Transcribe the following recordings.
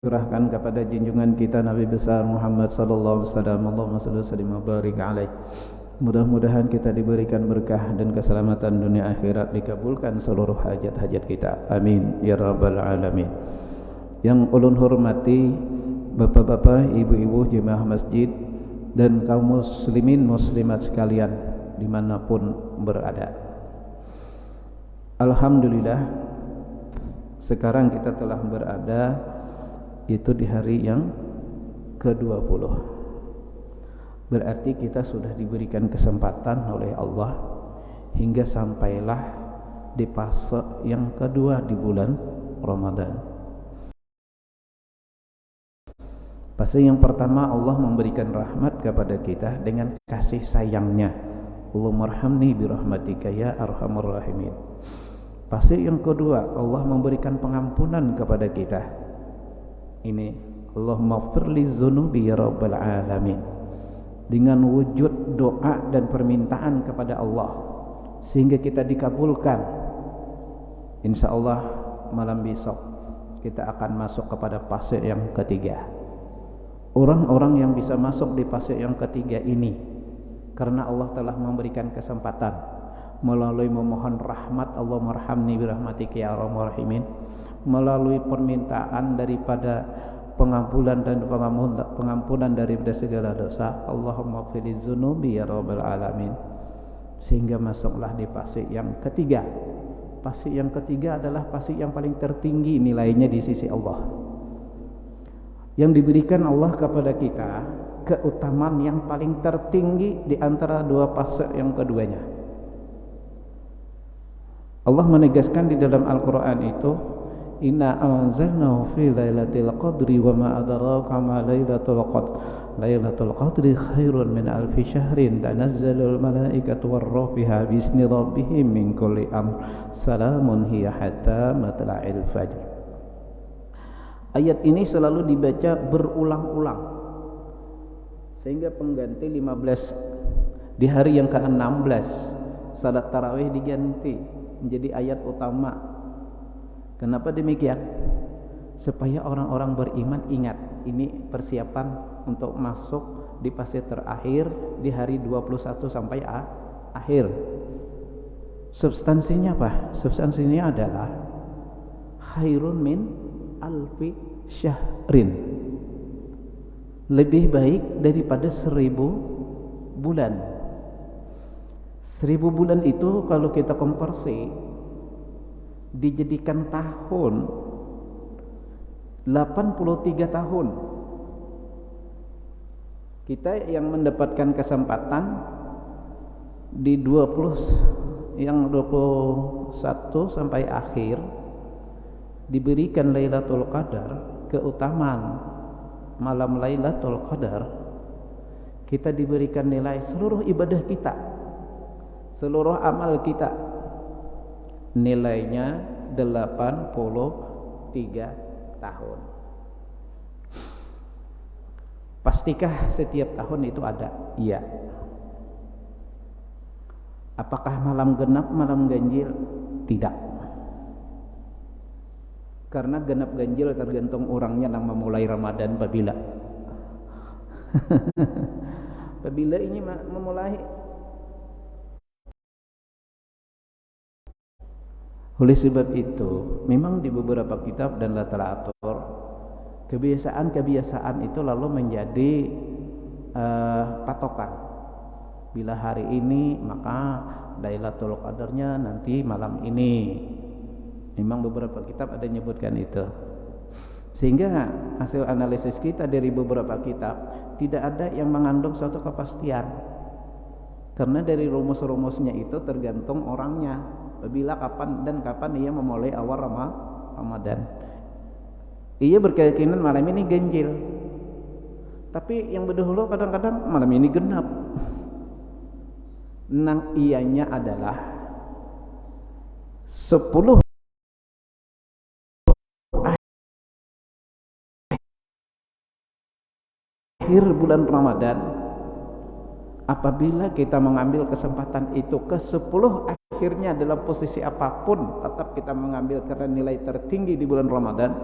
curahkan kepada junjungan kita Nabi besar Muhammad sallallahu alaihi wasallam. Allahumma shalli wa sallim wa barik alaihi. Mudah-mudahan kita diberikan berkah dan keselamatan dunia akhirat, dikabulkan seluruh hajat-hajat kita. Amin ya rabbal alamin. Yang ulun hormati bapak-bapak, ibu-ibu jemaah masjid dan kaum muslimin muslimat sekalian dimanapun berada. Alhamdulillah, sekarang kita telah berada itu di hari yang ke-20. Berarti kita sudah diberikan kesempatan oleh Allah hingga sampailah di fase yang kedua di bulan Ramadan. Fase yang pertama, Allah memberikan rahmat kepada kita dengan kasih sayangnya. Allahumma arhamni birahmatika ya arhamar rahimin. Fase yang kedua, Allah memberikan pengampunan kepada kita. Ini Allahumma firli dzunubi ya rabbal alamin, dengan wujud doa dan permintaan kepada Allah sehingga kita dikabulkan. Insyaallah malam besok kita akan masuk kepada fase yang ketiga. Orang-orang yang bisa masuk di fase yang ketiga ini karena Allah telah memberikan kesempatan melalui memohon rahmat, Allahumma arhamni birahmatika ya arhamar rahimin, melalui permintaan daripada pengampunan dan pengampunan daripada segala dosa, Allahumma fili dzunubi ya rabbal alamin, sehingga masuklah di fase yang ketiga. Fase yang ketiga adalah fase yang paling tertinggi nilainya di sisi Allah, yang diberikan Allah kepada kita keutamaan yang paling tertinggi di antara dua fase yang keduanya. Allah menegaskan di dalam Al-Quran itu, inna anzalnahu fi lailatul qadri wa ma adraka ma lailatul qadr lailatul qadri khairun min alfi syahrin tanazzalul malaikatu war-ruhu fiha bismi rabbihim min kulli amr salamun hiya hatta matla'il fajr. Ayat ini selalu dibaca berulang-ulang sehingga pengganti 15 di hari yang ke-16 salat tarawih diganti menjadi ayat utama. Kenapa demikian? Supaya orang-orang beriman ingat, ini persiapan untuk masuk di fase terakhir di hari 21 sampai akhir. Substansinya apa? Substansinya adalah khairun min alfi syahrin, lebih baik daripada 1000 bulan. 1000 bulan itu kalau kita konversi dijadikan tahun, 83 tahun. Kita yang mendapatkan kesempatan di 21 sampai akhir diberikan Lailatul Qadar, keutamaan malam Lailatul Qadar, kita diberikan nilai seluruh ibadah kita, seluruh amal kita nilainya 83 tahun. Pastikah setiap tahun itu ada? Iya. Apakah malam genap, malam ganjil? Tidak. Karena genap ganjil tergantung orangnya yang memulai Ramadan apabila apabila ini memulai. Oleh sebab itu, memang di beberapa kitab dan literatur kebiasaan-kebiasaan itu lalu menjadi patokan. Bila hari ini maka Lailatul Qadarnya nanti malam ini. Memang beberapa kitab ada menyebutkan itu. Sehingga hasil analisis kita dari beberapa kitab tidak ada yang mengandung suatu kepastian. Karena dari rumus-rumusnya itu tergantung orangnya. Bila kapan dan kapan ia memulai awal Ramadan. Ia berkeyakinan malam ini ganjil, tapi yang berdahulu kadang-kadang malam ini genap. Nang ianya adalah 10 akhir bulan Ramadan. Apabila kita mengambil kesempatan itu ke 10 akhirnya dalam posisi apapun, tetap kita mengambil karena nilai tertinggi di bulan Ramadan,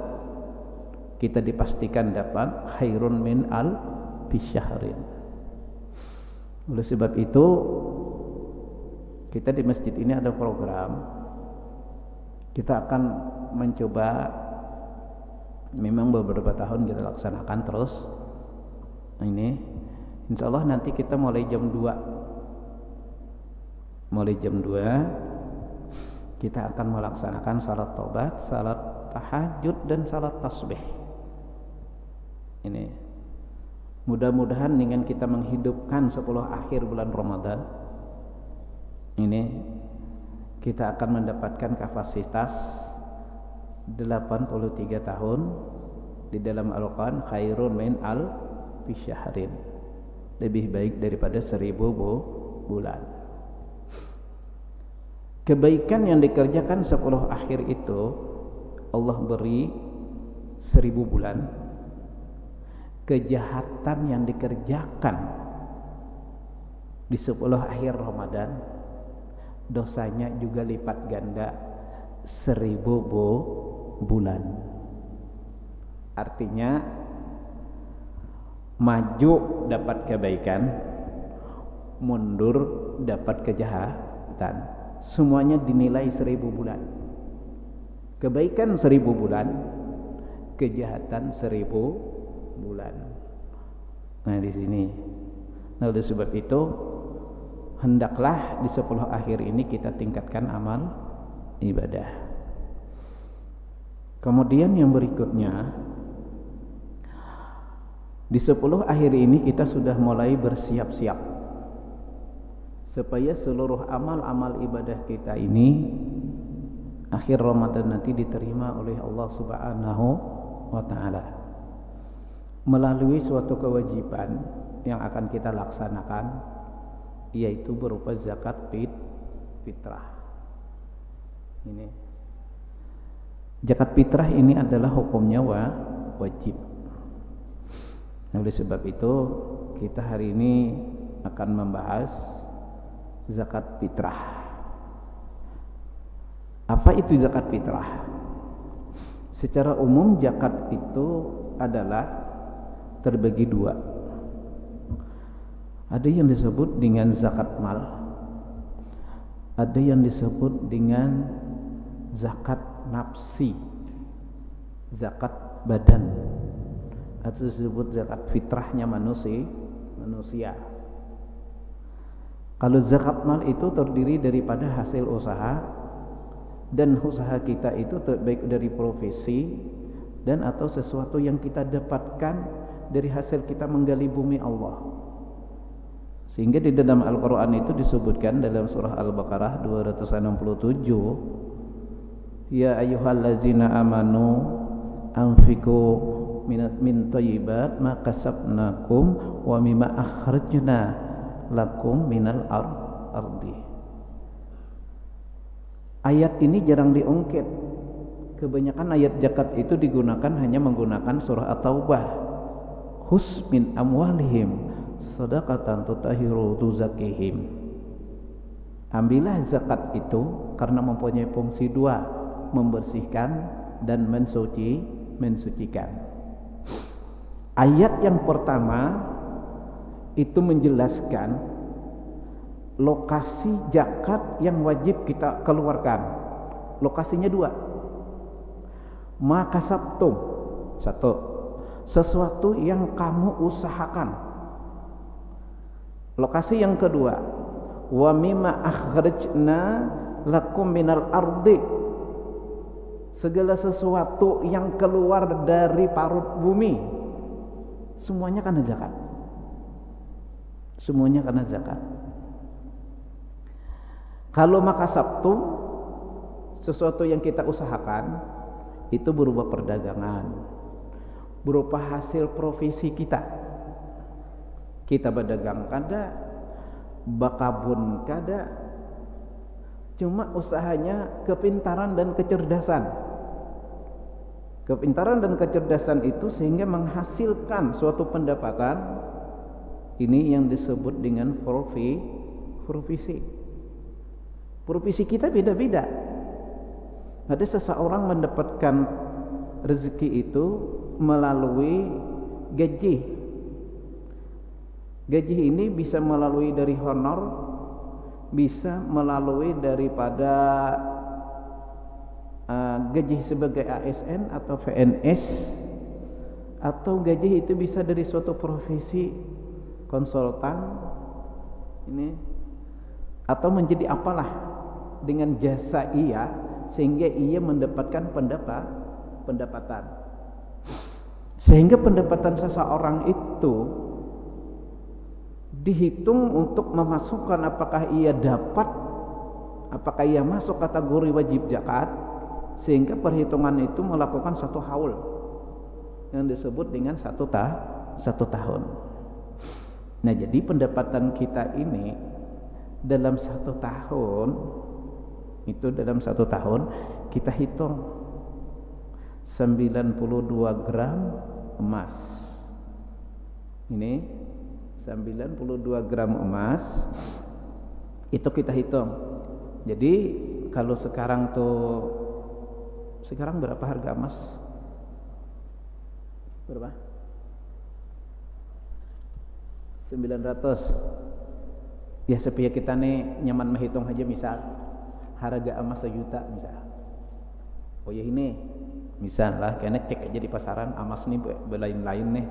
kita dipastikan dapat khairun min al-bisyahrin. Oleh sebab itu kita di masjid ini ada program, kita akan mencoba, memang beberapa tahun kita laksanakan terus. Ini insya Allah nanti kita mulai jam 2 kita akan melaksanakan salat taubat, salat tahajud, dan salat tasbih. Ini mudah-mudahan dengan kita menghidupkan 10 akhir bulan Ramadan ini, kita akan mendapatkan kapasitas 83 tahun di dalam Al-Quran, khairun min al-bisyahrin, lebih baik daripada 1000 bulan. Kebaikan yang dikerjakan 10 akhir itu Allah beri 1000 bulan. Kejahatan yang dikerjakan di 10 akhir Ramadan, dosanya juga lipat ganda 1000 bulan. Artinya maju dapat kebaikan, mundur dapat kejahatan. Semuanya dinilai 1000 bulan. Kebaikan 1000 bulan, kejahatan 1000 bulan. Nah di sini. Nah oleh sebab itu hendaklah di 10 akhir ini kita tingkatkan amal ibadah. Kemudian yang berikutnya, di 10 akhir ini kita sudah mulai bersiap-siap supaya seluruh amal-amal ibadah kita ini akhir Ramadan nanti diterima oleh Allah Subhanahu wa ta'ala melalui suatu kewajiban yang akan kita laksanakan, yaitu berupa zakat fitrah. Ini zakat fitrah ini adalah hukumnya wajib. Oleh sebab itu kita hari ini akan membahas zakat fitrah. Apa itu zakat fitrah? Secara umum zakat itu adalah terbagi 2. Ada yang disebut dengan zakat mal, ada yang disebut dengan zakat nafsi, zakat badan, atau disebut zakat fitrahnya manusia. Kalau zakat mal itu terdiri daripada hasil usaha, dan usaha kita itu baik dari profesi dan atau sesuatu yang kita dapatkan dari hasil kita menggali bumi Allah. Sehingga di dalam Al-Quran itu disebutkan dalam surah Al-Baqarah 267, ya ayyuhallazina amanu anfiqu min thayyibat ma kasabnakum wa mimma akhrajna lakum minal ardi. Ayat ini jarang diungkit. Kebanyakan ayat zakat itu digunakan hanya menggunakan surah At-Taubah. Khus min amwalihim shadaqatan tutahhiru tuzakihim. Ambillah zakat itu karena mempunyai fungsi 2, membersihkan dan mensucikan. Ayat yang pertama itu menjelaskan lokasi zakat yang wajib kita keluarkan. Lokasinya 2. Maka sabtum, 1, sesuatu yang kamu usahakan. Lokasi yang kedua, wa mimma akhrajna lakum minal ardi, segala sesuatu yang keluar dari parut bumi, semuanya karena zakat. Semuanya karena zakat. Kalau maka sabtu, sesuatu yang kita usahakan itu berupa perdagangan, berupa hasil profesi kita. Kita berdagang kada, bakabun kada, cuma usahanya kepintaran dan kecerdasan. Kepintaran dan kecerdasan itu sehingga menghasilkan suatu pendapatan. Ini yang disebut dengan profesi. Profesi kita beda-beda. Ada seseorang mendapatkan rezeki itu melalui gaji. Gaji ini bisa melalui dari honor, bisa melalui daripada gaji sebagai ASN atau PNS, atau gaji itu bisa dari suatu profesi konsultan ini, atau menjadi apalah dengan jasa ia sehingga ia mendapatkan pendapatan. Sehingga pendapatan seseorang itu dihitung untuk memasukkan apakah ia dapat, apakah ia masuk kategori wajib zakat, sehingga perhitungan itu melakukan satu haul yang disebut dengan satu tahun. Nah, jadi pendapatan kita ini dalam satu tahun itu, dalam satu tahun kita hitung 92 gram emas. Ini 92 gram emas itu kita hitung. Jadi kalau sekarang berapa harga emas? Berapa? 900. Ya, supaya kita nih nyaman menghitung aja, misal harga emas 1 juta misal. Oh ya, ini misal lah, karena cek aja di pasaran emas nih belain-lain nih,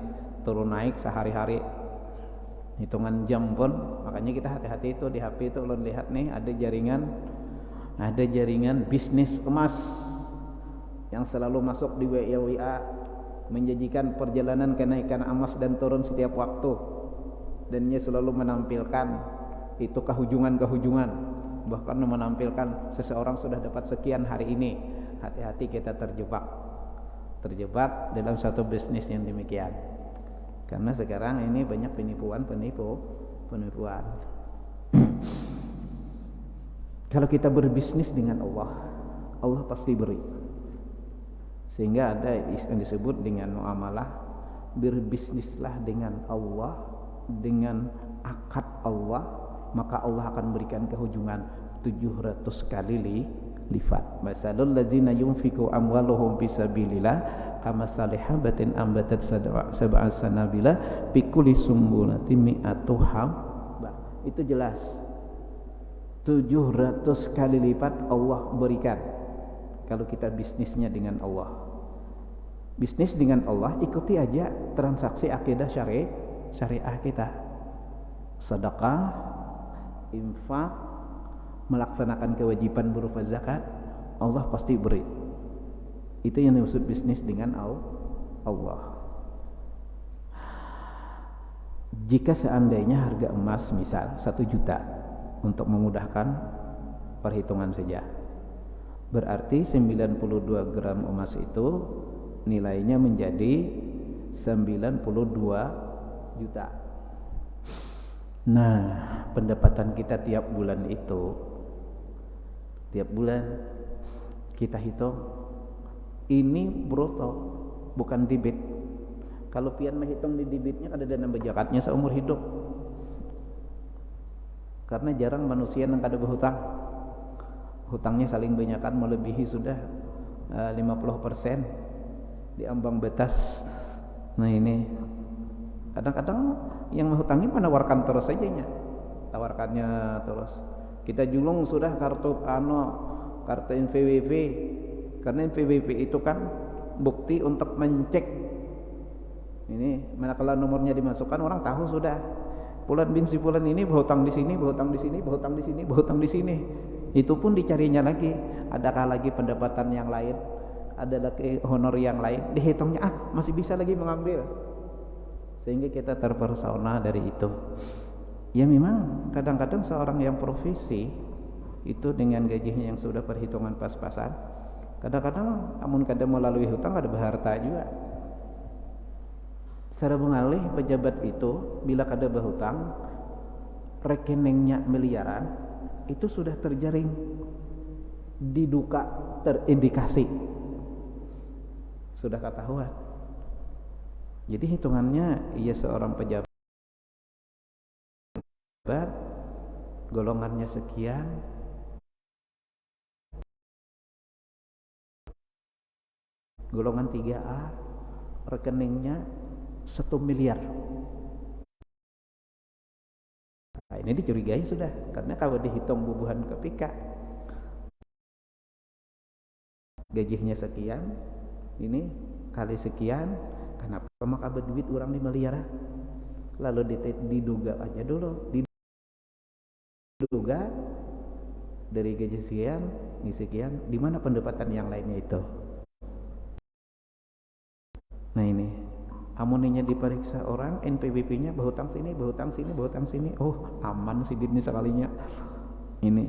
turun naik sehari-hari, hitungan jam pun. Makanya kita hati-hati itu di HP itu ulun lihat nih ada jaringan bisnis emas yang selalu masuk di WA menjanjikan perjalanan kenaikan emas dan turun setiap waktu, dan ia selalu menampilkan itu kehujungan, bahkan menampilkan seseorang sudah dapat sekian hari ini. Hati-hati, kita terjebak dalam satu bisnis yang demikian. Karena sekarang ini banyak penipuan. Kalau kita berbisnis dengan Allah, Allah pasti beri. Sehingga ada yang disebut dengan muamalah, berbisnislah dengan Allah, dengan akad Allah, maka Allah akan berikan kehujungan 700 kali lipat. Masalul ladzina yunfiqu amwaluhum fisabilillah kamathali habatin ambatat sab'a sanabila fi kulli sumbulatin mi'atu habba. Itu jelas 700 kali lipat Allah berikan kalau kita bisnisnya dengan Allah. Bisnis dengan Allah, ikuti aja transaksi akidah syariah kita. Sedekah, infak, melaksanakan kewajiban berupa zakat, Allah pasti beri. Itu yang dimaksud bisnis dengan Allah. Jika seandainya harga emas misal 1 juta, untuk memudahkan perhitungan saja, berarti 92 gram emas itu nilainya menjadi 92 juta. Nah, pendapatan kita tiap bulan itu, tiap bulan kita hitung, ini bruto, bukan debit. Kalau pian menghitung di debitnya ada dana zakatnya seumur hidup. Karena jarang manusia yang kada berhutang. Hutangnya saling banyakan melebihi sudah 50% di ambang batas. Nah, ini kadang-kadang yang menghutangi menawarkan terus saja nya, tawarkannya terus. Kita julung sudah kartu NPWP, karena NPWP itu kan bukti untuk mencek ini, manakala nomornya dimasukkan orang tahu sudah Fulan bin si Fulan ini berhutang di sini, berhutang di sini, berhutang di sini, berhutang di sini. Itu pun dicarinya lagi, adakah lagi pendapatan yang lain, ada lagi honor yang lain, dihitungnya masih bisa lagi mengambil, sehingga kita terpersona dari itu. Ya memang kadang-kadang seorang yang profesi itu dengan gajinya yang sudah perhitungan pas-pasan, kadang-kadang amun kada melalui hutang ada berharta juga. Secara mengalih pejabat itu bila kada berhutang, rekeningnya miliaran, itu sudah terjaring, diduga terindikasi, sudah ketahuan. Jadi hitungannya ia seorang pejabat, golongannya sekian, golongan 3A rekeningnya 1 miliar. Nah, ini dicurigai sudah, karena kalau dihitung bubuhan kepika gajinya sekian, ini kali sekian, kenapa maka berduit orang 5 miliar? Lalu diduga aja dulu, diduga dari gaji sekian, ini sekian, di mana pendapatan yang lainnya itu? Nah ini, amuninya diperiksa orang, NPWP-nya berhutang sini, berhutang sini, berhutang sini. Oh, aman sih ini sekalinya. Ini.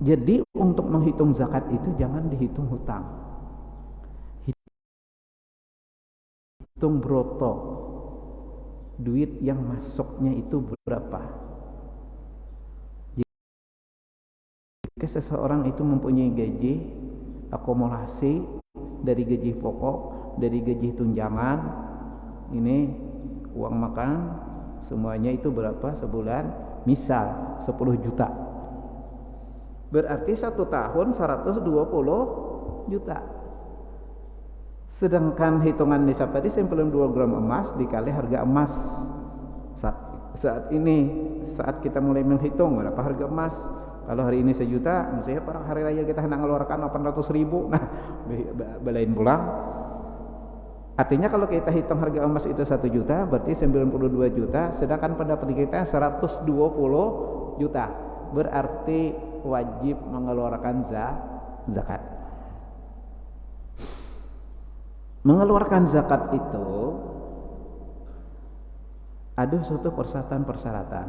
Jadi untuk menghitung zakat itu jangan dihitung hutang. Hitung broto. Duit yang masuknya itu berapa? Jika seseorang itu mempunyai gaji akumulasi dari gaji pokok, dari gaji tunjangan, ini uang makan semuanya itu berapa sebulan? Misal 10 juta, berarti 1 tahun 120 juta. Sedangkan hitungan nisab tadi 92 gram emas dikali harga emas saat ini, saat kita mulai menghitung berapa harga emas. Kalau hari ini 1 juta, misalnya pada hari raya kita hendak mengeluarkan 800.000, nah belain pulang. Artinya kalau kita hitung harga emas itu 1 juta, berarti 92 juta, sedangkan pendapat kita 120 juta. Berarti wajib mengeluarkan zakat. Mengeluarkan zakat itu ada suatu persyaratan.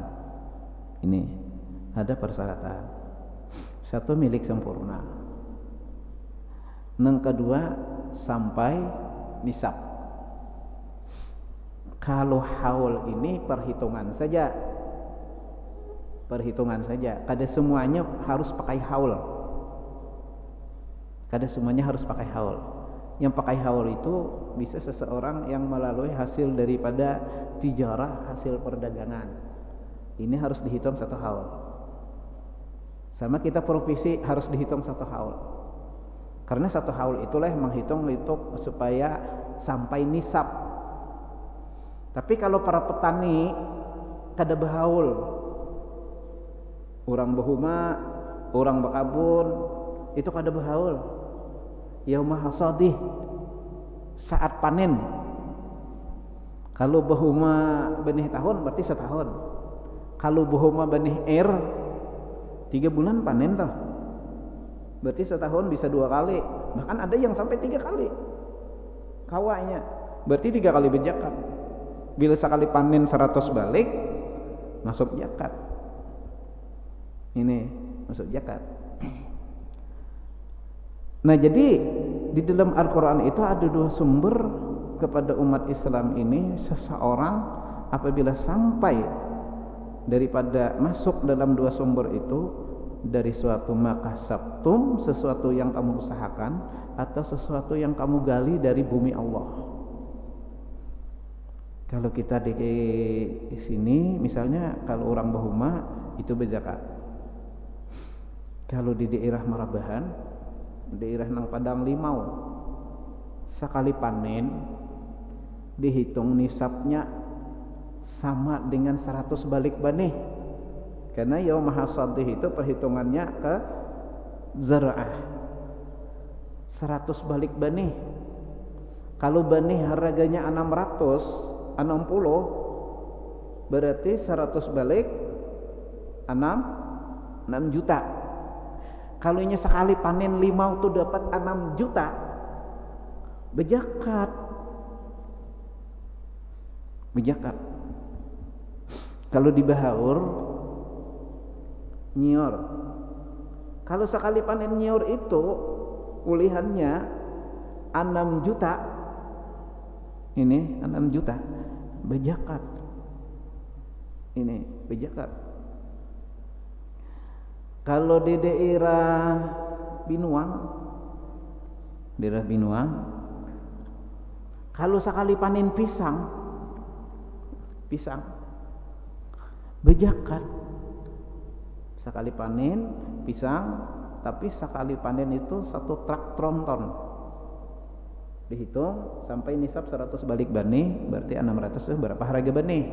Ini ada persyaratan. Satu, milik sempurna. Yang kedua, sampai nisab. Kalau haul ini perhitungan saja. Kada semuanya harus pakai haul. Yang pakai haul itu bisa seseorang yang melalui hasil daripada tijarah, hasil perdagangan. Ini harus dihitung 1 haul. Sama kita profesi harus dihitung 1 haul. Karena 1 haul itulah yang menghitung itu supaya sampai nisab. Tapi kalau para petani kada berhaul, orang berhuma, orang berkabun, itu kada berhaul. Yaumah hasadih, saat panen. Kalau berhuma benih tahun berarti setahun. Kalau berhuma benih 3 bulan panen toh. Berarti setahun bisa 2 kali. Bahkan ada yang sampai 3 kali kawanya. Berarti 3 kali berzakat. Bila sekali panen 100 balik, masuk zakat. Ini masuk zakat. Nah, jadi di dalam Al-Quran itu ada 2 sumber kepada umat Islam ini. Seseorang apabila sampai daripada masuk dalam 2 sumber itu, dari suatu makasabtum, sesuatu yang kamu usahakan, atau sesuatu yang kamu gali dari bumi Allah. Kalau kita di sini misalnya, kalau orang Bahuma itu berzakat. Kalau di daerah Marabahan, daerah nang Padang Limau, sekali panen dihitung nisabnya sama dengan 100 balik benih. Karena yaum hasadih itu perhitungannya ke zara'ah, 100 balik benih. Kalau benih harganya 660, berarti 100 balik 6 juta. Kalau ini sekali panen 5 itu dapat 6 juta, berzakat. Kalau di bahaur nyior, kalau sekali panen nyior itu ulihannya 6 juta, ini 6 juta, berzakat. Ini berzakat. Kalau di daerah Binuang, kalau sekali panen pisang berzakat. Sekali panen pisang, tapi sekali panen itu 1 truk tronton. Dihitung sampai nisab 100 balik benih, berarti 600 itu berapa harga benih?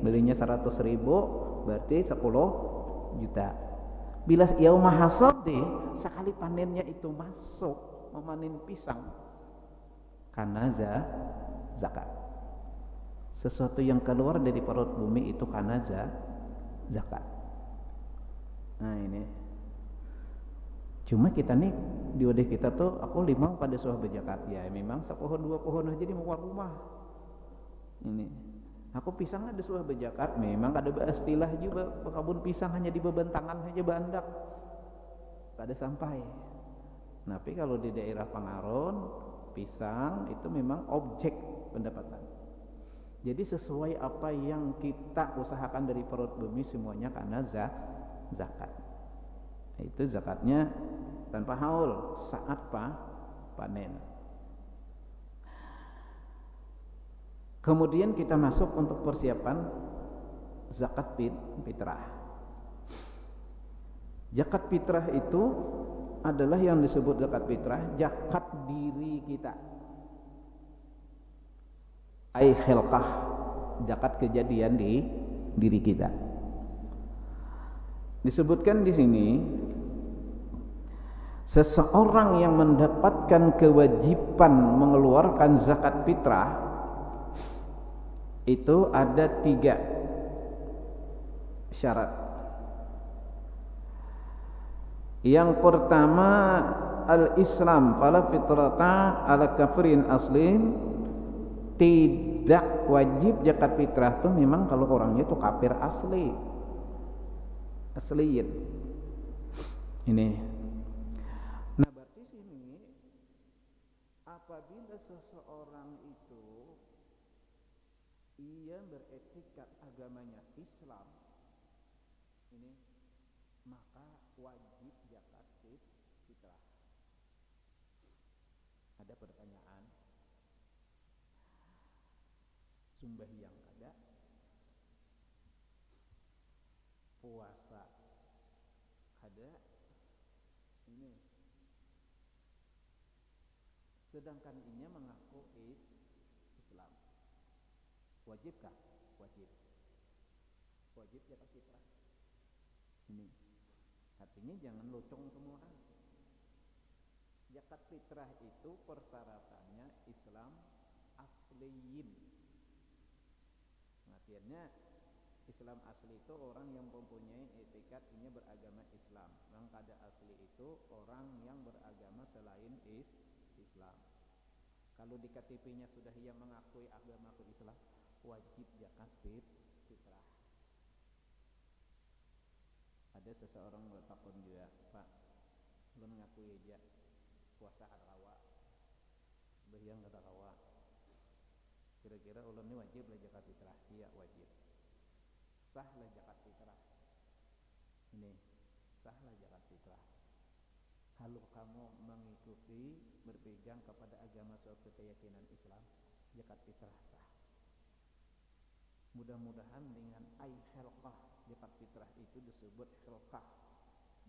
Belinya 100.000, berarti 10 juta. Bila yaumah hasadi, sekali panennya itu masuk memanen pisang, karena zakat. Sesuatu yang keluar dari perut bumi itu karena zakat. Nah ini. Cuma kita nih di wadah kita tuh aku limang pada suah berzakat ya, memang sepohon dua pohon aja di muka rumah. Ini. Aku pisang ada suah berzakat, memang ada istilah juga kebun pisang hanya di bebentangan saja bandak. Kada sampai. Tapi kalau di daerah Pangaron, pisang itu memang objek pendapatan. Jadi sesuai apa yang kita usahakan dari perut bumi semuanya karena zakat. Itu zakatnya tanpa haul saat panen. Kemudian kita masuk untuk persiapan zakat fitrah. Zakat fitrah itu adalah yang disebut zakat fitrah, zakat diri kita. Ai khilqah, zakat kejadian di diri kita. Disebutkan di sini, seseorang yang mendapatkan kewajiban mengeluarkan zakat fitrah itu ada 3 syarat. Yang pertama, al-Islam fala fitrata ala kafirin aslin. Tidak wajib zakat fitrah itu memang kalau orangnya itu kafir asliin. Ini. Nah, berarti sini apabila seseorang itu ia beretikat agamanya Islam, ini maka wajib zakat fitrah. Ada pertanyaan? Sembahyang kada, puasa kada, ini. Sedangkan inya mengaku Islam. Wajibkah? Wajib. Wajib zakat fitrah. Ini. Artinya jangan locong semua. Zakat fitrah itu persyaratannya Islam asliyin. Artinya Islam asli itu orang yang mempunyai etikat ini beragama Islam. Yang kada asli itu orang yang beragama selain Islam. Kalau di KTP-nya sudah ia mengakui agama Islam, wajib zakat fitrah. Ada seseorang bertakun juga, Pak, belum mengakui aja puasa rawa, sembahyang kada rawa. Kira-kira ulun ini wajib lah zakat fitrah? Iya wajib. Sahlah zakat fitrah. Ini sahlah zakat fitrah. Kalau kamu mengikuti berpegang kepada agama suatu keyakinan Islam, zakat fitrah sah. Mudah-mudahan dengan ai khilqah, zakat fitrah itu disebut khilqah,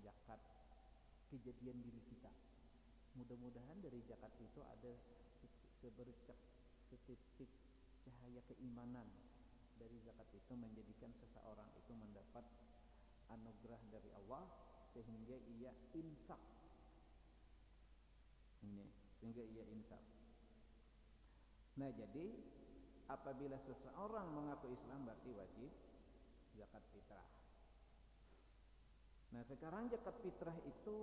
zakat kejadian diri kita. Mudah-mudahan dari zakat itu ada setitik cahaya keimanan dari zakat itu menjadikan seseorang itu mendapat anugerah dari Allah sehingga ia insaf. Ini sehingga ia insaf. Nah, jadi apabila seseorang mengaku Islam berarti wajib zakat fitrah. Nah, sekarang zakat fitrah itu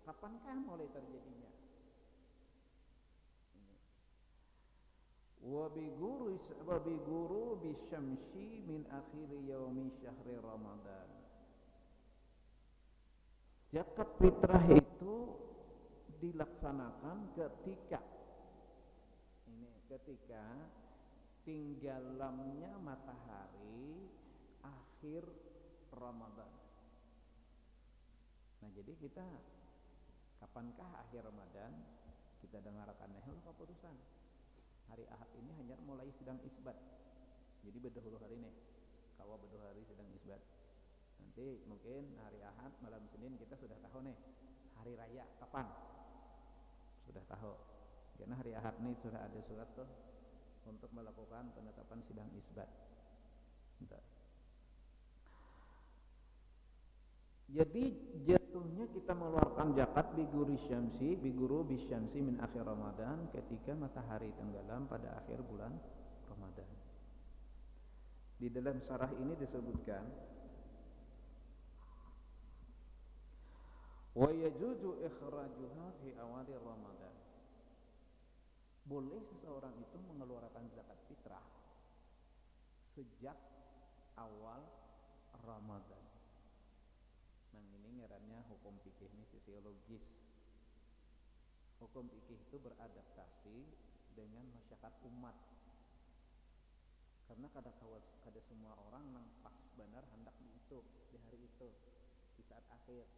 kapankah mulai terjadinya? Wa bi ghurubi syamsi min akhir yaumi syahri Ramadan. Zakat fitrah itu dilaksanakan ketika tenggelamnya matahari akhir Ramadan. Nah, jadi kita kapankah akhir Ramadan? Kita dengarkan keputusan. Hari Ahad ini hanya mulai sedang isbat. Jadi berdahulu hari ini. Kawa berdahulu hari sedang isbat. Nanti mungkin hari Ahad malam Senin kita sudah tahu nih hari raya kapan. Sudah tahu. Karena hari Ahad ini sudah ada surat tuh untuk melakukan penetapan sidang isbat. Bentar. Jadi jatuhnya kita mengeluarkan zakat biguru bisyamsi min akhir Ramadan ketika matahari tenggelam pada akhir bulan Ramadan. Di dalam syarah ini disebutkan wa yajuzu ikhrajuha fi awali Ramadan. Boleh seseorang itu mengeluarkan zakat fitrah sejak awal Ramadan. Nah ini ngarannya hukum fikih ini sosiologis. Hukum fikih itu beradaptasi dengan masyarakat umat. Karena kada semua orang nang pas benar hendak itu di hari itu di saat akhir.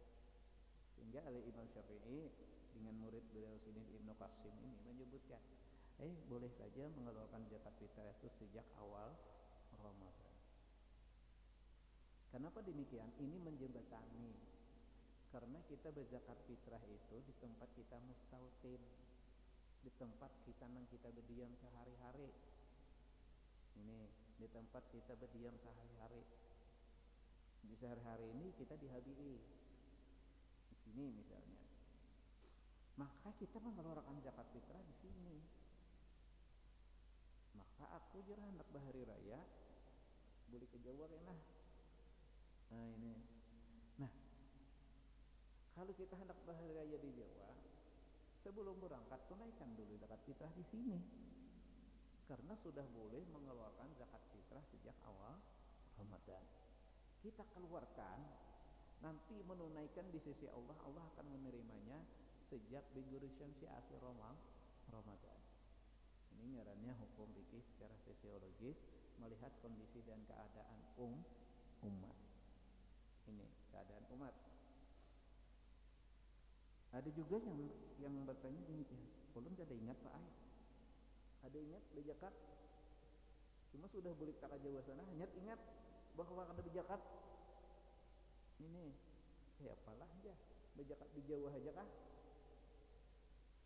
Sehingga oleh Imam Syafi'i dengan murid beliau sini Ibnu Qasim ini menyebutkan, boleh saja mengeluarkan zakat fitrah itu sejak awal Ramadan. Kenapa demikian? Ini menjembatani. Karena kita berzakat fitrah itu di tempat kita mustautin, di tempat kita nang kita berdiam sehari-hari. Ini di tempat kita berdiam sehari-hari. Di sehari-hari ini kita dihabili. Di sini misalnya. Maka kita mengeluarkan zakat fitrah di sini. Maka aku jera hendak bahari raya boleh ke Jawa kena. Nah ini. Nah, kalau kita hendak bahari raya di Jawa, sebelum berangkat tunaikan dulu zakat fitrah di sini. Karena sudah boleh mengeluarkan zakat fitrah sejak awal Ramadan. Kita keluarkan, nanti menunaikan di sisi Allah, Allah akan menerimanya sejak biguru syamsi akhir Ramadan. Ini ngarannya hukum fikih secara sosiologis melihat kondisi dan keadaan umat. Ini keadaan umat. Ada juga yang bertanya demikian. Belum ada ingat Pak Ai. Ada ingat bejakat? Cuma sudah balik tak Jawa sana, hanya ingat bahwa ada bejakat. Ini kayak apalah aja. Bejakat di Jawa aja kah?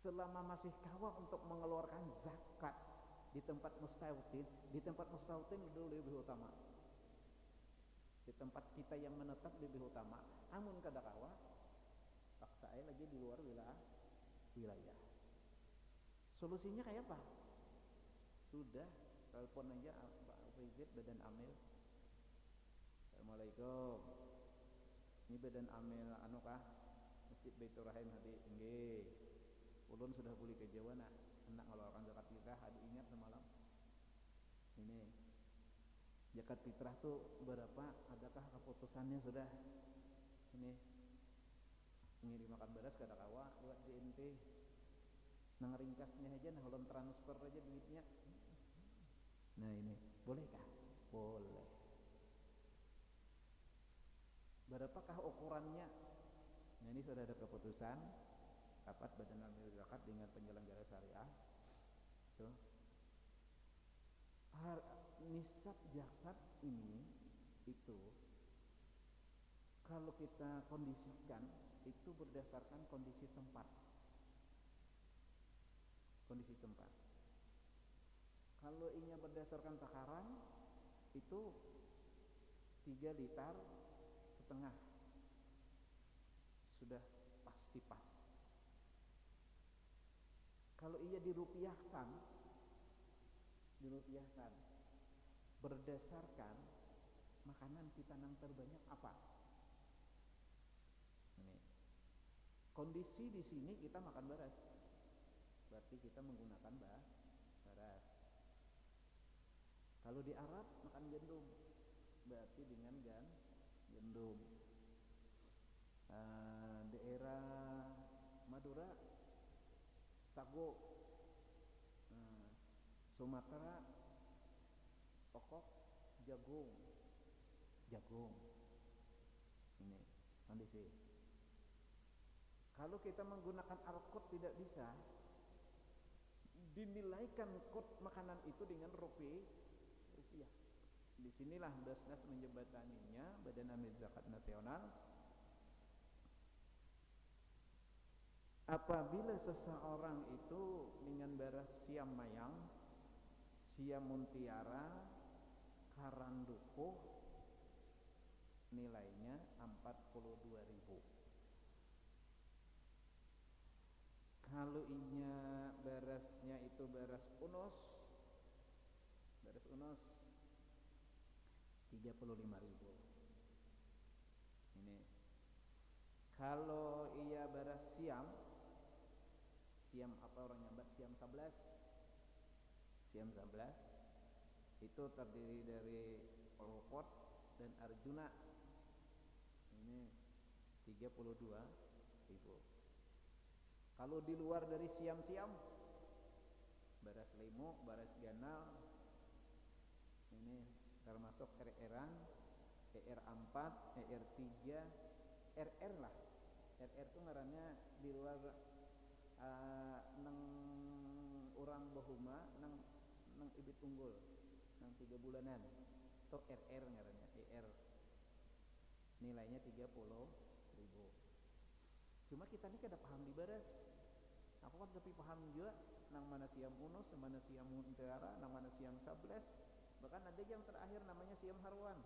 Selama masih kawa untuk mengeluarkan zakat di tempat mustautin dulu lebih utama. Di tempat kita yang menetap lebih utama. Amun kada kawa paksa lagi di luar wilayah. Solusinya kayak apa? Sudah telepon aja Pak Rizid Badan Amil. Assalamualaikum. Ini Badan Amil anu kah? Masjid Baitur Rahim hadi nggih. Ulun sudah pulih ke Jawa nak hendak ngeluarkan zakat fitrah, hadi ingat semalam. Ini zakat fitrah tuh berapa? Adakah keputusannya sudah? Ini ngirim makan beras kada kawa lewat JNT. Nang ringkasnya aja nah ulun transfer aja duitnya. Nah ini bolehkah? Boleh. Berapakah ukurannya? Nah ini sudah ada keputusan rapat Badan Amil Zakat dengan penyelenggara syariah. Tuh. Nisab zakat ini itu kalau kita kondisikan itu berdasarkan kondisi tempat. Kondisi tempat. Kalau inya berdasarkan takaran itu 3,5 liter sudah pasti pas. Kalau ia dirupiahkan berdasarkan makanan kita yang terbanyak apa? Ini kondisi di sini kita makan beras, berarti kita menggunakan beras. Kalau di Arab makan gandum, berarti dengan gandum. Daerah Madura sago, Sumatera pokok jagung. Ini kondisi. Kalau kita menggunakan alkot tidak bisa, dinilaikan kod makanan itu dengan rupiah. Disinilah Basnas menjembataninya Badan Amil Zakat Nasional apabila seseorang itu dengan beras siam mayang, siam muntiara, karandukuh, nilainya 42.000. Kalau inya berasnya itu beras unos 35.000. Ini kalau ia beras siam apa orang nyambat, siam 11 itu terdiri dari Polpot dan Arjuna, ini 32.000. Kalau di luar dari siam-siam, beras limo, beras ganal, ini termasuk RR-an, ER4, ER3, RR lah. RR itu ngarannya di luar nang orang bahuma nang ibit unggul nang 3 bulanan itu RR ngarannya, ER nilainya 30.000. Cuma kita ini kada paham di beras. Aku kan tapi paham juga nang mana siam unos, nang mana siam muntiara, nang mana siam 11. Bahkan ada yang terakhir namanya siam haruan.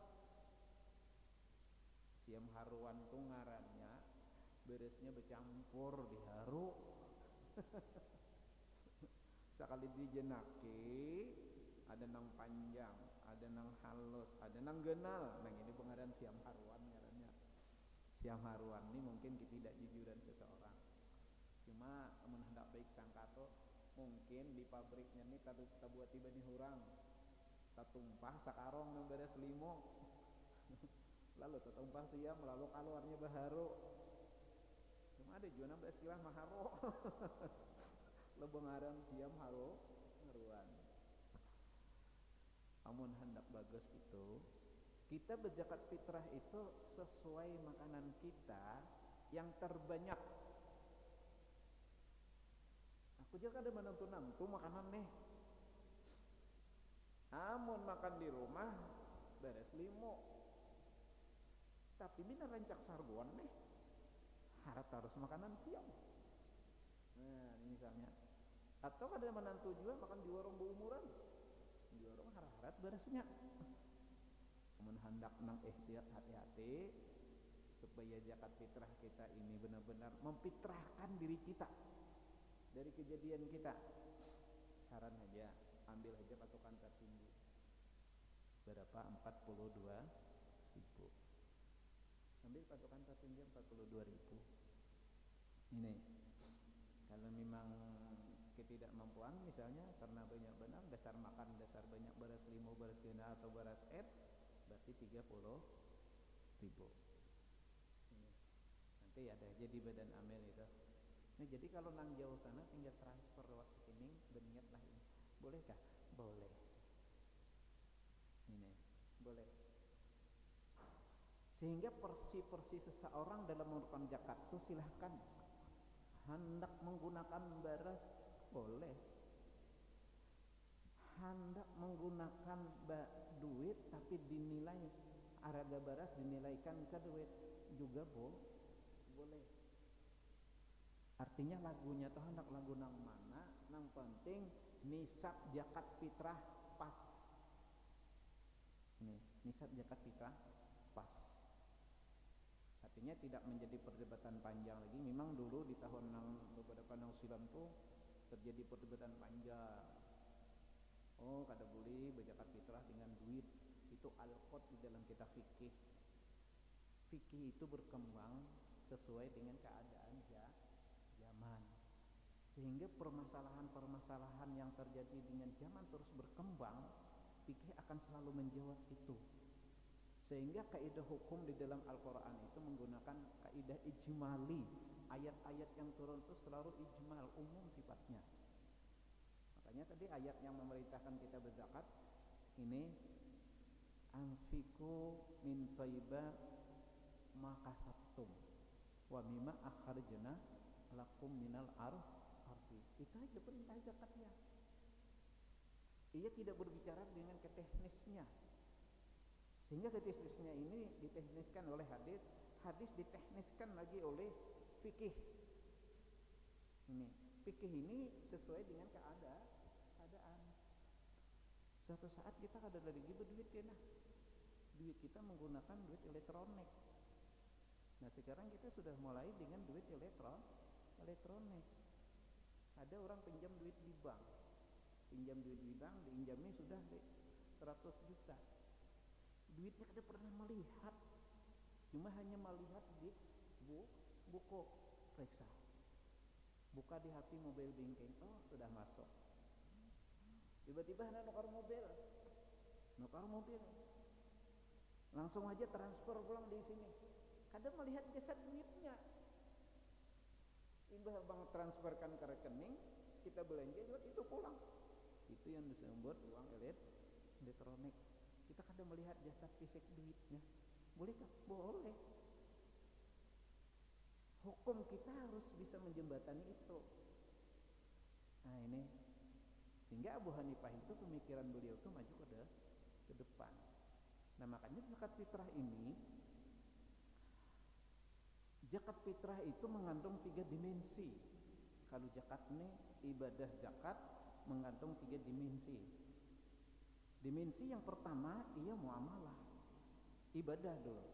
Siam haruan tuh ngarannya berasnya bercampur diharu. Sekali dijenaki ada nang panjang, ada nang halus, ada nang genal. Nang ini pengaran siam haruan ngarannya. Siam haruan ini mungkin tidak jujuran seseorang. Cuma amun hendak baik sangkato mungkin di pabriknya ini tak buat tiba di hurang, tak tumpah sakarong nang beres limo. Lalu tak tumpah siam, lalu keluarnya baharu. Cuma ada juga nambah istilah maharo. Lebengaran siam haruan. Amun hendak bagus itu kita berzakat fitrah itu sesuai makanan kita yang terbanyak. Aku juga ada menentu makanan nih. Amun makan di rumah beres limo. Tapi mina rancak sarguan nih. Harus makanan siang. Nah, ini misalnya. Atau ada menantu juga makan di warung berumuran. Di warung harap-harap beresnya. Amun hendak nang ihtiyat hati-hati supaya zakat fitrah kita ini benar-benar memfitrahkan diri kita dari kejadian kita. Saran aja, ambil aja patokan tertinggi. Berapa? 42.000. Ambil patokan tertinggi 42.000. Ini kalau memang ketidakmampuan misalnya karena banyak benar dasar makan dasar banyak beras limo, beras gena atau beras berarti 30.000. Ini. Nanti ada jadi badan amil itu. Nah, jadi kalau nang jauh sana tinggal transfer lewat rekening berniat lah ini. Bolehkah? Boleh. Ini boleh. Sehingga persi seseorang dalam menentukan zakat itu silahkan. Hendak menggunakan beras boleh. Hendak menggunakan duit tapi dinilai harga beras dinilaikan ke duit juga boleh. Artinya lagunya tuh hendak lagu nang mana, nang penting nisab zakat fitrah pas. Ini nisab zakat fitrah pas. Artinya tidak menjadi perdebatan panjang lagi. Memang dulu di tahun beberapa tahun silam tuh terjadi perdebatan panjang. Oh, kada boleh berzakat fitrah dengan duit. Itu al-qad di dalam kitab fikih. Fikih itu berkembang sesuai dengan keadaan zaman. Sehingga permasalahan-permasalahan yang terjadi dengan zaman terus berkembang, fikih akan selalu menjawab itu. Sehingga kaidah hukum di dalam Al-Quran itu menggunakan kaidah ijmali. Ayat-ayat yang turun itu selalu ijmal, umum sifatnya. Makanya tadi ayat yang memerintahkan kita berzakat ini anfiqu min thayyiba ma kasabtum wa mimma akharjna lakum minal ardi. Itu aja perintah zakatnya. Ia tidak berbicara dengan keteknisnya. Sehingga keteknisnya ini ditekniskan oleh hadis ditekniskan lagi oleh fikih. Ini fikih ini sesuai dengan keadaan. Suatu saat kita ada lagi berduit ya, nah duit kita menggunakan duit elektronik. Nah sekarang kita sudah mulai dengan duit elektronik. Ada orang pinjam duit di bank, diinjamnya sudah 100 juta. Duitnya kada pernah melihat, cuma hanya melihat di buku periksa, buka di HP mobile banking, oh sudah masuk. Tiba-tiba ada nukar mobil, langsung aja transfer pulang di sini. Kadang melihat jasad duitnya, imbah bang transferkan ke rekening, kita belanja juga itu pulang. Itu yang disebut uang elektronik. Kita kadang melihat jasad fisik duitnya. Bolehkah? Boleh. Hukum kita harus bisa menjembatani itu. Nah ini, sehingga Abu Hanifah itu pemikiran beliau itu maju ke depan. Nah makanya zakat fitrah ini, zakat fitrah itu mengandung 3 dimensi. Kalau zakat ini, ibadah zakat mengandung 3 dimensi. Dimensi yang pertama ia muamalah, ibadah dulu.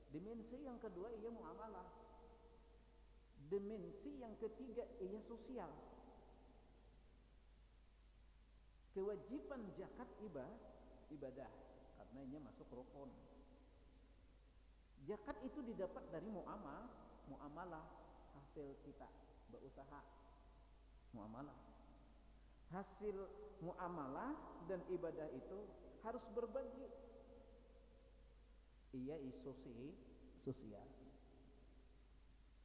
Dimensi yang kedua ia muamalah. Dimensi yang ketiga ia sosial. Kewajiban zakat ibadah karena ini masuk rukun. Zakat itu didapat dari muamalah, hasil kita berusaha, muamalah. Hasil muamalah dan ibadah itu harus berbagi. Ia sosial.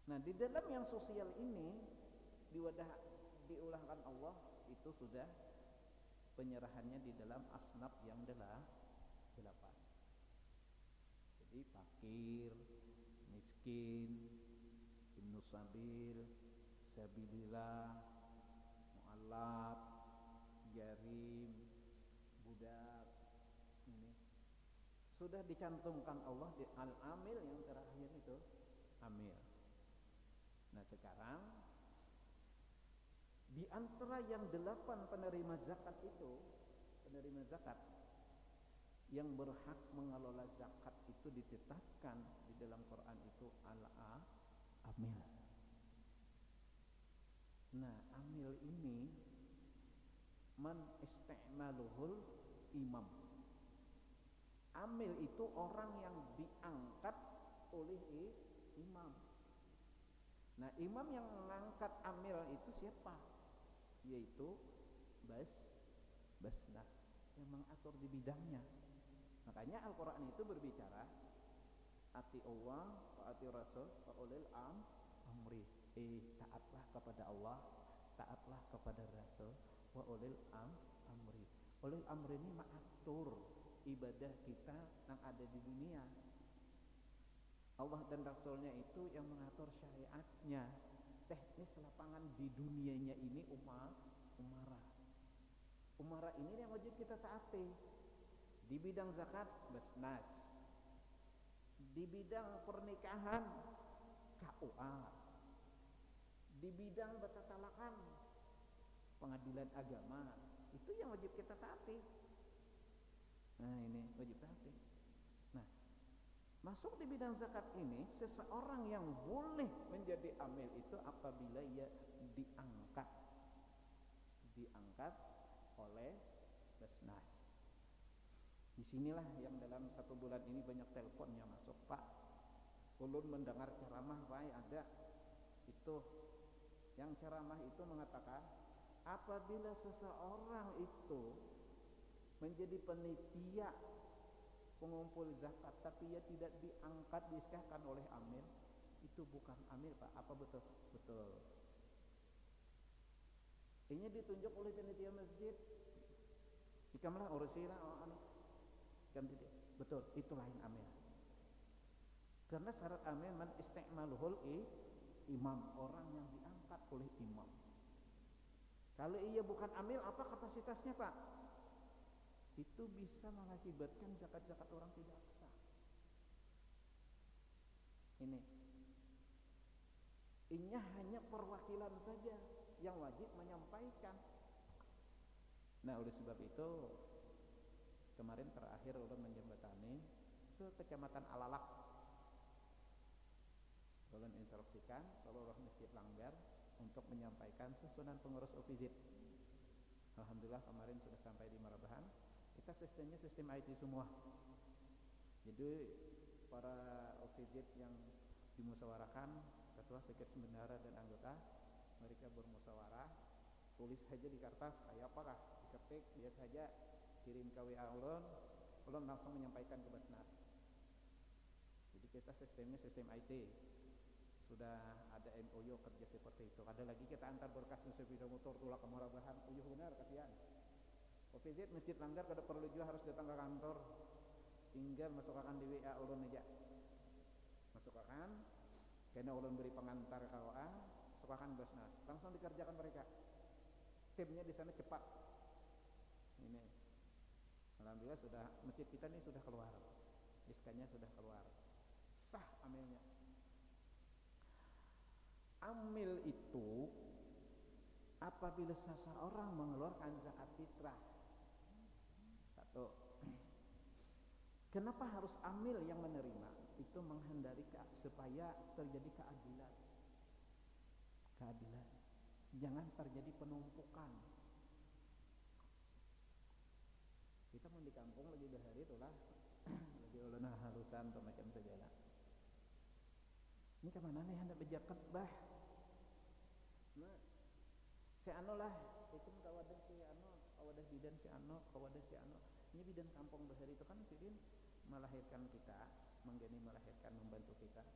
Nah, di dalam yang sosial ini diulahkan Allah itu sudah penyerahannya di dalam asnaf yang 8. Jadi fakir, miskin, ibnu sabil, sabilillah, mu'allaf, jarim, budak, ini sudah dicantumkan Allah di al-amil yang terakhir itu, amil. Nah sekarang di antara yang 8 penerima zakat itu, yang berhak mengelola zakat itu ditetapkan di dalam Quran itu al-amil. Nah, amil ini man isti'maluhul imam. Amil itu orang yang diangkat oleh imam. Nah, imam yang mengangkat amil itu siapa? Yaitu basnas yang mengatur di bidangnya. Makanya Al-Quran itu berbicara ati Allah wa ati Rasul wa ulil amri. Taatlah kepada Allah, taatlah kepada Rasul wa ulil amri. Ulil amri ini mengatur ibadah kita yang ada di dunia. Allah dan Rasulnya itu yang mengatur syariatnya. Teknis lapangan di dunianya ini umarah ini yang wajib kita taati. Di bidang zakat basnas, di bidang pernikahan KUA, di bidang batatalakan pengadilan agama, itu yang wajib kita taati. Nah ini wajib taati. Nah masuk di bidang zakat ini, seseorang yang boleh menjadi amil itu apabila ia diangkat oleh basnas. Disinilah yang dalam 1 bulan ini banyak teleponnya masuk, Pak ulun mendengar ceramah Pak, ada itu yang ceramah itu mengatakan apabila seseorang itu menjadi panitia pengumpul zakat tapi ia tidak diangkat disahkan oleh amil, itu bukan amil Pak. Apa betul? Betul. Ini ditunjuk oleh panitia masjid, ikamlah urusira kan tidak? Betul, itu lain amil. Karena syarat amil man isti'maluhul imam, orang yang diangkat oleh imam. Kalau ia bukan amil, apa kapasitasnya Pak? Itu bisa mengakibatkan zakat-zakat orang tidak sah. Ini Inya hanya perwakilan saja yang wajib menyampaikan. Nah, oleh sebab itu kemarin terakhir ulun menjembatani sekecamatan Alalak. Ulun instruksikan seluruh masjid Langgar untuk menyampaikan susunan pengurus OVZ. Alhamdulillah kemarin sudah sampai di Marabahan. Kita sistemnya sistem IT semua. Jadi para OVZ yang dimusyawarahkan, ketua, sekretaris bendahara dan anggota, mereka bermusyawarah, tulis saja di kertas kayak apakah, diketik biasa saja, kirim ke WA ulun langsung menyampaikan ke Basnas. Jadi kita sistemnya sistem IT. Sudah ada MOU kerja seperti itu. Ada lagi kita antar berkas sepeda motor tulak ke Marabahan. Uyuh benar kasihan. OVZ Masjid Langgar kada perlu juga harus datang ke kantor. Tinggal masukkan di WA ulun aja. Masukkan, karena ulun beri pengantar KWA, masukkan Basnas. Langsung dikerjakan mereka. Timnya di sana cepat. Ini. Alhamdulillah sudah masjid kita ini sudah keluar. SK-nya sudah keluar. Sah amilnya. Amil itu apabila seseorang mengeluarkan zakat fitrah. Satu. Kenapa harus amil yang menerima? Itu menghendari supaya terjadi keadilan. Keadilan. Jangan terjadi penumpukan. Kita mau di kampung lagi berhari itulah lagi ulun halusan atau macam segala. Ini kemana nih hendak berjakat bah? Nah, si anu lah, itu kawadah si anu, kawadah bidan si anu, kawadah si anu. Ini bidan kampung bahari itu kan sidin melahirkan kita, melahirkan membantu kita.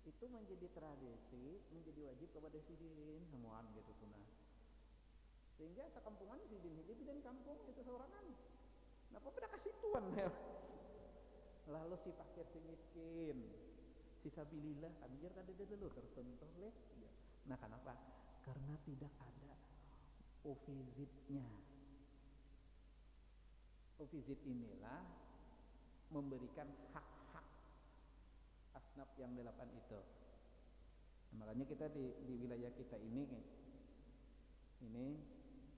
Itu menjadi tradisi, menjadi wajib kepada sidin semuaan gitu tunah. Sehingga sekampungan sidin hiji bidan kampung itu seorangan. Napa pada kasih tuan ya? Lalu si fakir si miskin, si sabilillah anjir kada dulu tersentuh leh. Nah, kenapa? Karena tidak ada OVZ-nya. OVZ inilah memberikan hak-hak asnaf yang 8 itu. Nah, makanya kita di wilayah kita ini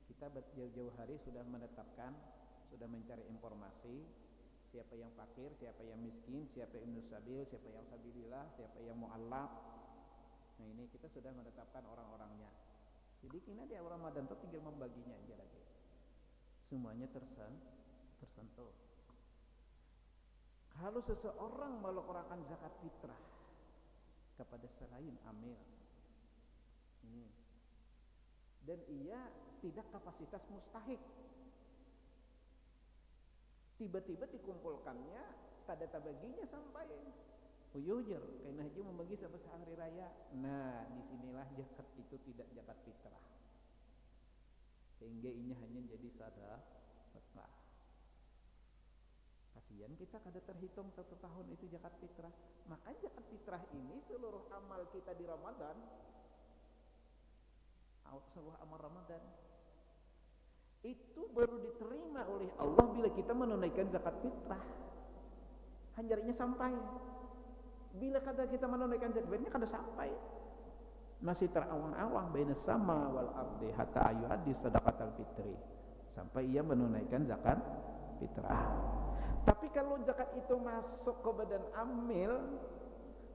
kita jauh-jauh hari sudah menetapkan, sudah mencari informasi siapa yang fakir, siapa yang miskin, siapa yang nusabil, siapa yang sabilillah, siapa yang mu'allaf. Nah, ini kita sudah menetapkan orang-orangnya. Jadi kita di awal Ramadan itu tinggal membaginya aja lagi. Semuanya tersentuh. Kalau seseorang melakukan zakat fitrah kepada selain amil ini, dan ia tidak kapasitas mustahik, tiba-tiba dikumpulkannya kada tabaginya sampai uyujer karena haji membagi sampai hari raya. Nah, disinilah zakat itu tidak zakat fitrah, sehingga ini hanya jadi sedekah. Kasihan kita kada terhitung 1 tahun itu zakat fitrah. Maka zakat fitrah ini seluruh amal kita di Ramadan, seluruh amal Ramadan itu baru diterima oleh Allah bila kita menunaikan zakat fitrah. Hanjarinya sampai. Bila kata kita menunaikan zakat fitrahnya kada sampai. Masih terawang-awang baina sama wal ardi hatta ayu'addi sadaqatal fitri. Sampai ia menunaikan zakat fitrah. Tapi kalau zakat itu masuk ke badan amil,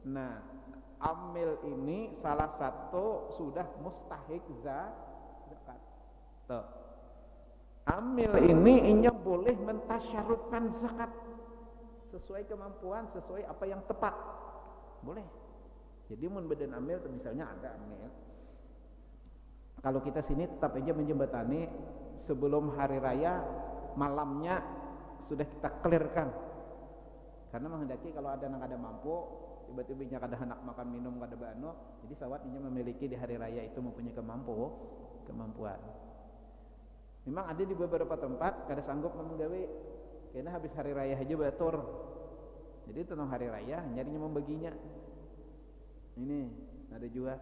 nah, amil ini salah satu sudah mustahik zakat. Tuh. Amil ini inya boleh mentasyarutkan zakat sesuai kemampuan, sesuai apa yang tepat. Boleh. Jadi mun badan amil misalnya ada amil. Kalau kita sini tetap aja menjembatani sebelum hari raya malamnya sudah kita clearkan. Karena menghendaki kalau ada yang kada mampu, tiba-tiba kada hendak makan minum kada bano, jadi sawatnya memiliki di hari raya itu mempunyai kemampuan. Memang ada di beberapa tempat kada sanggup menggawe karena habis hari raya aja batur. Jadi tentang hari raya nyarinya membaginya. Ini ada juga.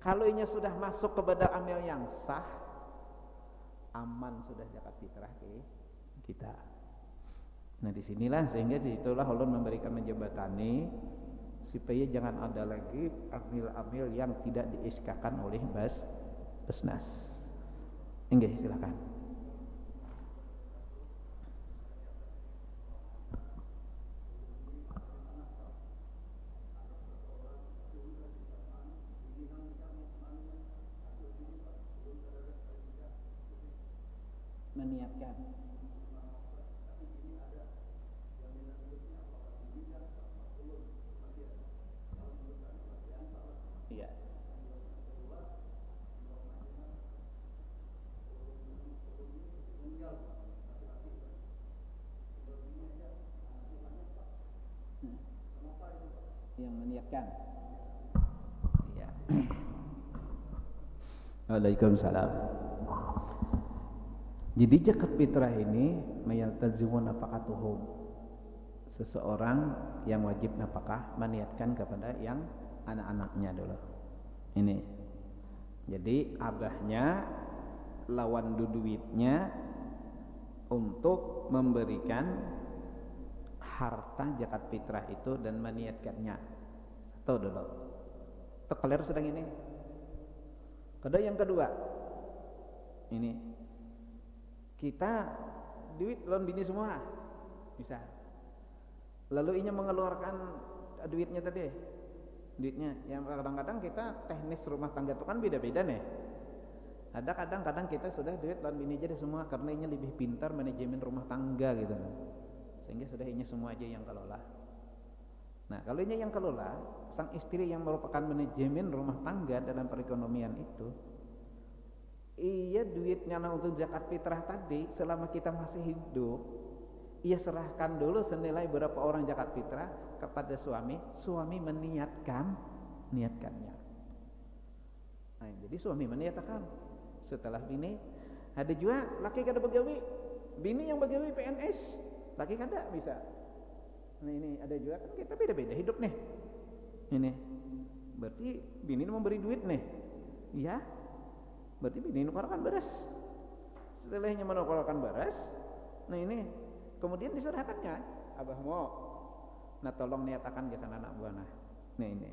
Kalau inya sudah masuk kepada amil yang sah, aman sudah zakat fitrah kita. Nah, disinilah sehingga disitulah ulun memberikan menjembatani supaya jangan ada lagi amil-amil yang tidak diiskakan oleh Basnas. Nggih, silakan. Meniatkan. Iya. Yang meniatkan. Iya. Waalaikumsalam. Jadi zakat fitrah ini mayaltazimu nafaqatuhum. Seseorang yang wajib nafkah meniatkan kepada yang anak-anaknya dulu. Ini. Jadi abahnya lawan duitnya untuk memberikan harta zakat fitrah itu dan meniatkannya. Satu dulu. Tekelir sedang ini. Kedua yang kedua. Ini. Kita duit lawan bini semua. Bisa. Lalu ini mengeluarkan duitnya tadi. Duitnya yang kadang-kadang kita teknis rumah tangga itu kan beda-beda nih. Ada kadang-kadang kita sudah duit lawan bini aja semua karena ini lebih pintar manajemen rumah tangga gitu. Sehingga sudah ini semua aja yang kelola. Nah, kalau ini yang kelola, sang istri yang merupakan manajemen rumah tangga dalam perekonomian itu, iya duitnya untuk zakat fitrah tadi selama kita masih hidup, ia serahkan dulu senilai berapa orang zakat fitrah kepada suami niatkannya. Nah, jadi suami meniatkan. Setelah bini, ada juga laki kada begawi, bini yang begawi PNS, laki kada bisa. Nah ini ada juga kan kita beda-beda hidup nih. Ini berarti bini memberi duit nih, iya. Berarti bini nukarkan beras. Setelahnya menukarkan beras, nah ini kemudian diserahkannya, abah mau, nah tolong niatakan ke sana anak buah nah. Nah ini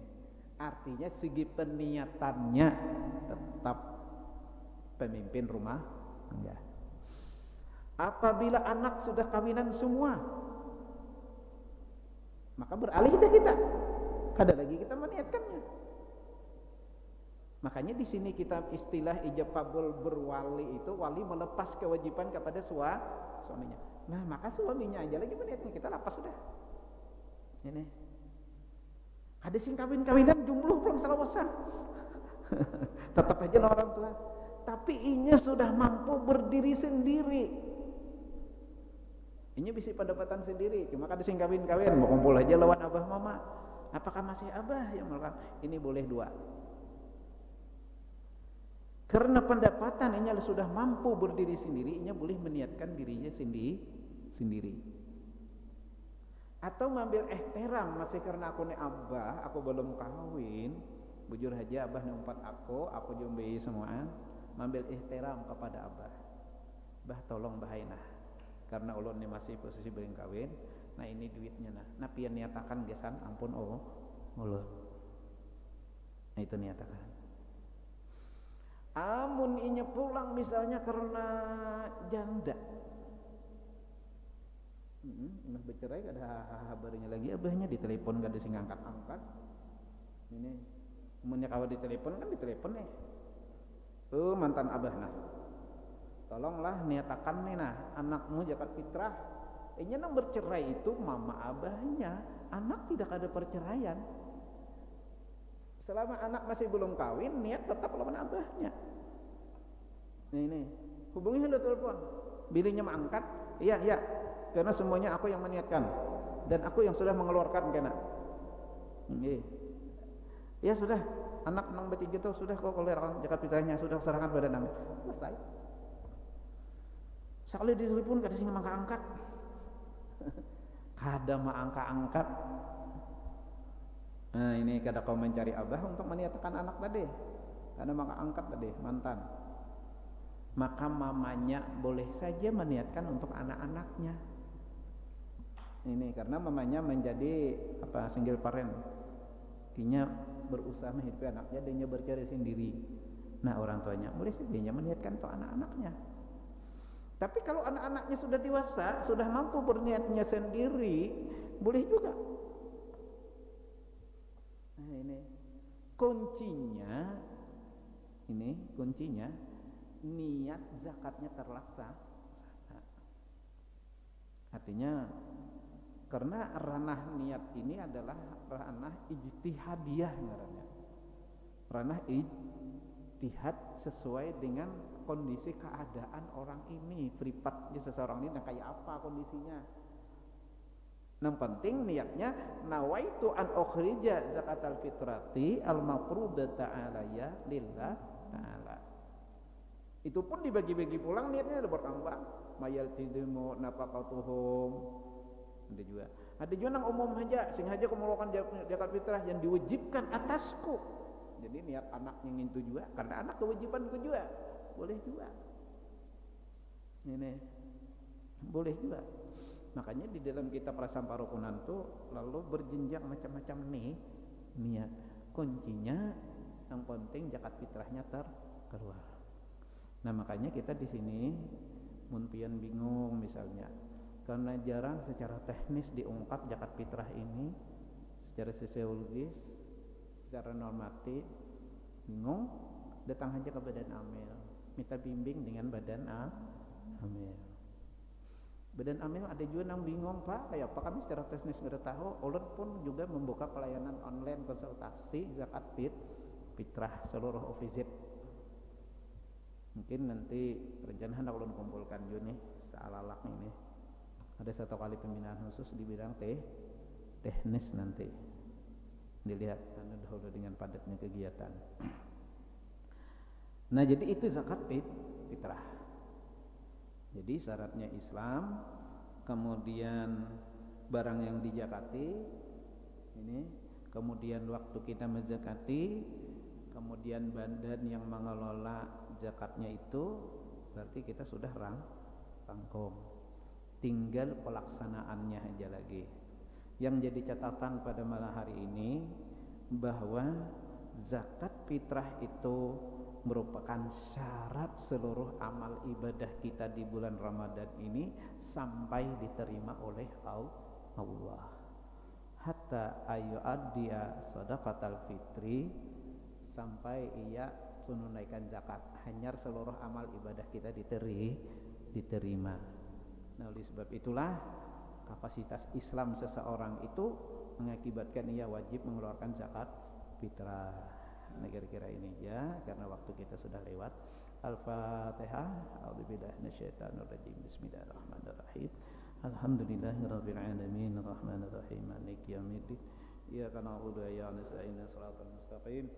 artinya segi peniatannya tetap pemimpin rumah tangga. Apabila anak sudah kawinan semua, maka beralih dah kita. Kada lagi kita meniatkannya. Makanya di sini kita istilah ijab qabul berwali itu wali melepas kewajiban kepada suaminya. Nah, maka suaminya aja lagi meniatkan, kita lepas sudah. Ini. Ada sing kawin-kawinan jumlah belum salawasan. Tetap aja orang tua. Tapi inya sudah mampu berdiri sendiri. Inya bisa pendapatan sendiri. Cuma kada sing kawin-kawin mau kumpul aja lawan abah mama. Apakah masih abah yang melakukan? Ini boleh dua. Karena pendapatan inya sudah mampu berdiri sendiri, inya boleh meniatkan dirinya sendiri. Atau ngambil ihtiram masih karena aku ni abah, aku belum kawin, bujur aja abah nempat aku jumbai semua, ngambil ihtiram kepada abah. Bah tolong bahainah. Karena ulun ni masih posisi belum kawin, nah ini duitnya nah pian niatakan gesan ampun ulun. Nah itu niatakan. Amun inya pulang misalnya karena janda, nah bercerai ada kabarnya lagi abahnya ditelepon gak ada sing angkat. Ini umumnya kalau ditelepon kan ditelepon nih. Mantan abah nah. Tolonglah niatakan nih nah anakmu zakat fitrah. Inya nang bercerai itu mama abahnya, anak tidak ada perceraian. Selama anak masih belum kawin, niat tetap lawan abahnya. Nah ini, hubungi lo telepon. Bininya mengangkat, iya, karena semuanya aku yang meniatkan dan aku yang sudah mengeluarkan kena. Ya sudah, anak nang bertiga itu sudah kok keluarkan zakat fitrahnya, sudah serahkan pada nama. Selesai. Sekali ditelepon kada sing mangka-angkat. Kada mangka-angkat. Nah ini kada kau mencari abah untuk meniatkan anak tadi, karena maka angkat tadi mantan. Maka mamanya boleh saja meniatkan untuk anak-anaknya. Ini karena mamanya menjadi single parent, Inya berusaha menghidupi anaknya dan dia bercari sendiri. Nah orang tuanya boleh saja dia meniatkan untuk anak-anaknya. Tapi kalau anak-anaknya sudah dewasa, sudah mampu berniatnya sendiri, boleh juga. Nah ini kuncinya, niat zakatnya terlaksana. Artinya karena ranah niat ini adalah ranah ijtihadiyah ngarannya. Ranah ijtihad sesuai dengan kondisi keadaan orang ini, privatnya seseorang ini kayak apa kondisinya. Yang penting niatnya nawaitu an ukhrija zakatal fitrati al mafrudata alayya lillah taala. Itu pun dibagi-bagi pulang niatnya ada bertambah. Mayal tidimu nafaqatuhum. Ada juga nang umum aja, sing aja kemulukan zakat fitrah yang diwajibkan atasku. Jadi niat anak yang itu juga, karena anak kewajibanku juga. Boleh juga. Ini boleh juga. Makanya di dalam kitab Prasampah Rukunan itu lalu berjenjang macam-macam nih niat. Kuncinya yang penting zakat fitrahnya terkeluar. Nah makanya kita di sini munpian bingung misalnya karena jarang secara teknis diungkap zakat fitrah ini secara sosiologis, secara normatif, bingung, datang aja ke Badan Amil, minta bimbing dengan Badan Amil. Badan Amil ada juga yang bingung, Pak, kayak apa kami secara teknis nggak tahu. Ulun pun juga membuka pelayanan online konsultasi zakat fitrah seluruh OVZ. Mungkin nanti rencana hendak ulun kumpulkan juga nih sealalak ini. Ada satu kali pembinaan khusus di bidang teknis nanti. Dilihat karena dahulu dengan padatnya kegiatan. Nah, jadi itu zakat fitrah. Jadi syaratnya Islam, kemudian barang yang dizakati ini, kemudian waktu kita menzakati, kemudian badan yang mengelola zakatnya itu berarti kita sudah rangkum. Tinggal pelaksanaannya aja lagi. Yang jadi catatan pada malam hari ini bahwa zakat fitrah itu merupakan syarat seluruh amal ibadah kita di bulan Ramadan ini sampai diterima oleh Allah. Hatta ayyu'addiya shadaqatal fitri, sampai ia tunaikan zakat, hanya seluruh amal ibadah kita diterima. Nah, oleh sebab itulah kapasitas Islam seseorang itu mengakibatkan ia wajib mengeluarkan zakat fitrah. Nah, kira-kira ini ya, karena waktu kita sudah lewat. Al-Fatihah. A'udzubillahi minasyaitonir rajim. Bismillahirrahmanirrahim. Alhamdulillahirabbil alamin, arrahmanir rahim, maliki yaumiddin. Iyyaka na'budu wa iyyaka nasta'in, shiratal mustaqim,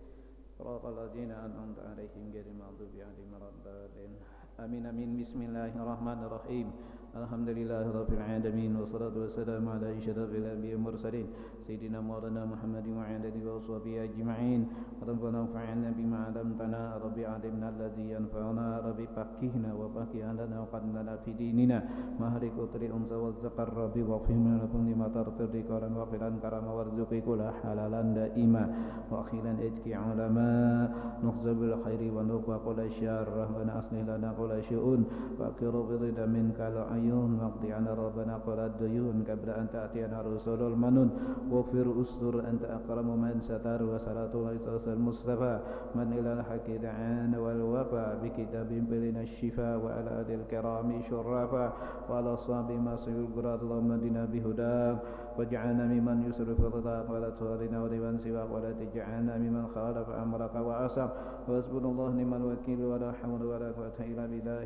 shiratal ladzina an'amta 'alaihim ghairil maghdubi 'alaihim waladdallin. Amin amin. Bismillahirrahmanirrahim. Alhamdulillahirabbil alamin, wassalatu wassalamu ala asyrafil anbiya'i wal mursalin sayyidina maulana Muhammadin wa ala alihi washabihi ajma'in. Rabbana fa'alna bima 'allamtana, rabbi 'allimna alladhi yanfa'una, rabbi faqihna wa faqih lana wa qadna fi dinina mahrik utri unsa wa zakar, rabbi wafhimna lakum lima tartadi qalan wa filan karama warzuqi kula halalan daima wa akhilan ijki ulama nukhzabil khairi wa nuqwa qula syarrah wa aslih lana qula syu'un wa akiru bidida minka la'ayun waqdi ana rabbana qula duyun kabla an ta'tiyana rusulul manun wafir ustur anta akramu man satar wa salatu laisal mustafa man ilal haqi da'ana wal wafa bi kitabin bilina syifa wa ala adil kirami syurrafa wa ala sahabi masyul gurat Allahumma dina bihuda waj'alna mimman yusrifu ridha wa la tuharina wa liman siwa wa la tij'alna mimman khalafa amraka wa asam wa hasbunallahu ni'mal wakil wa la hawla wa la quwwata illa billah.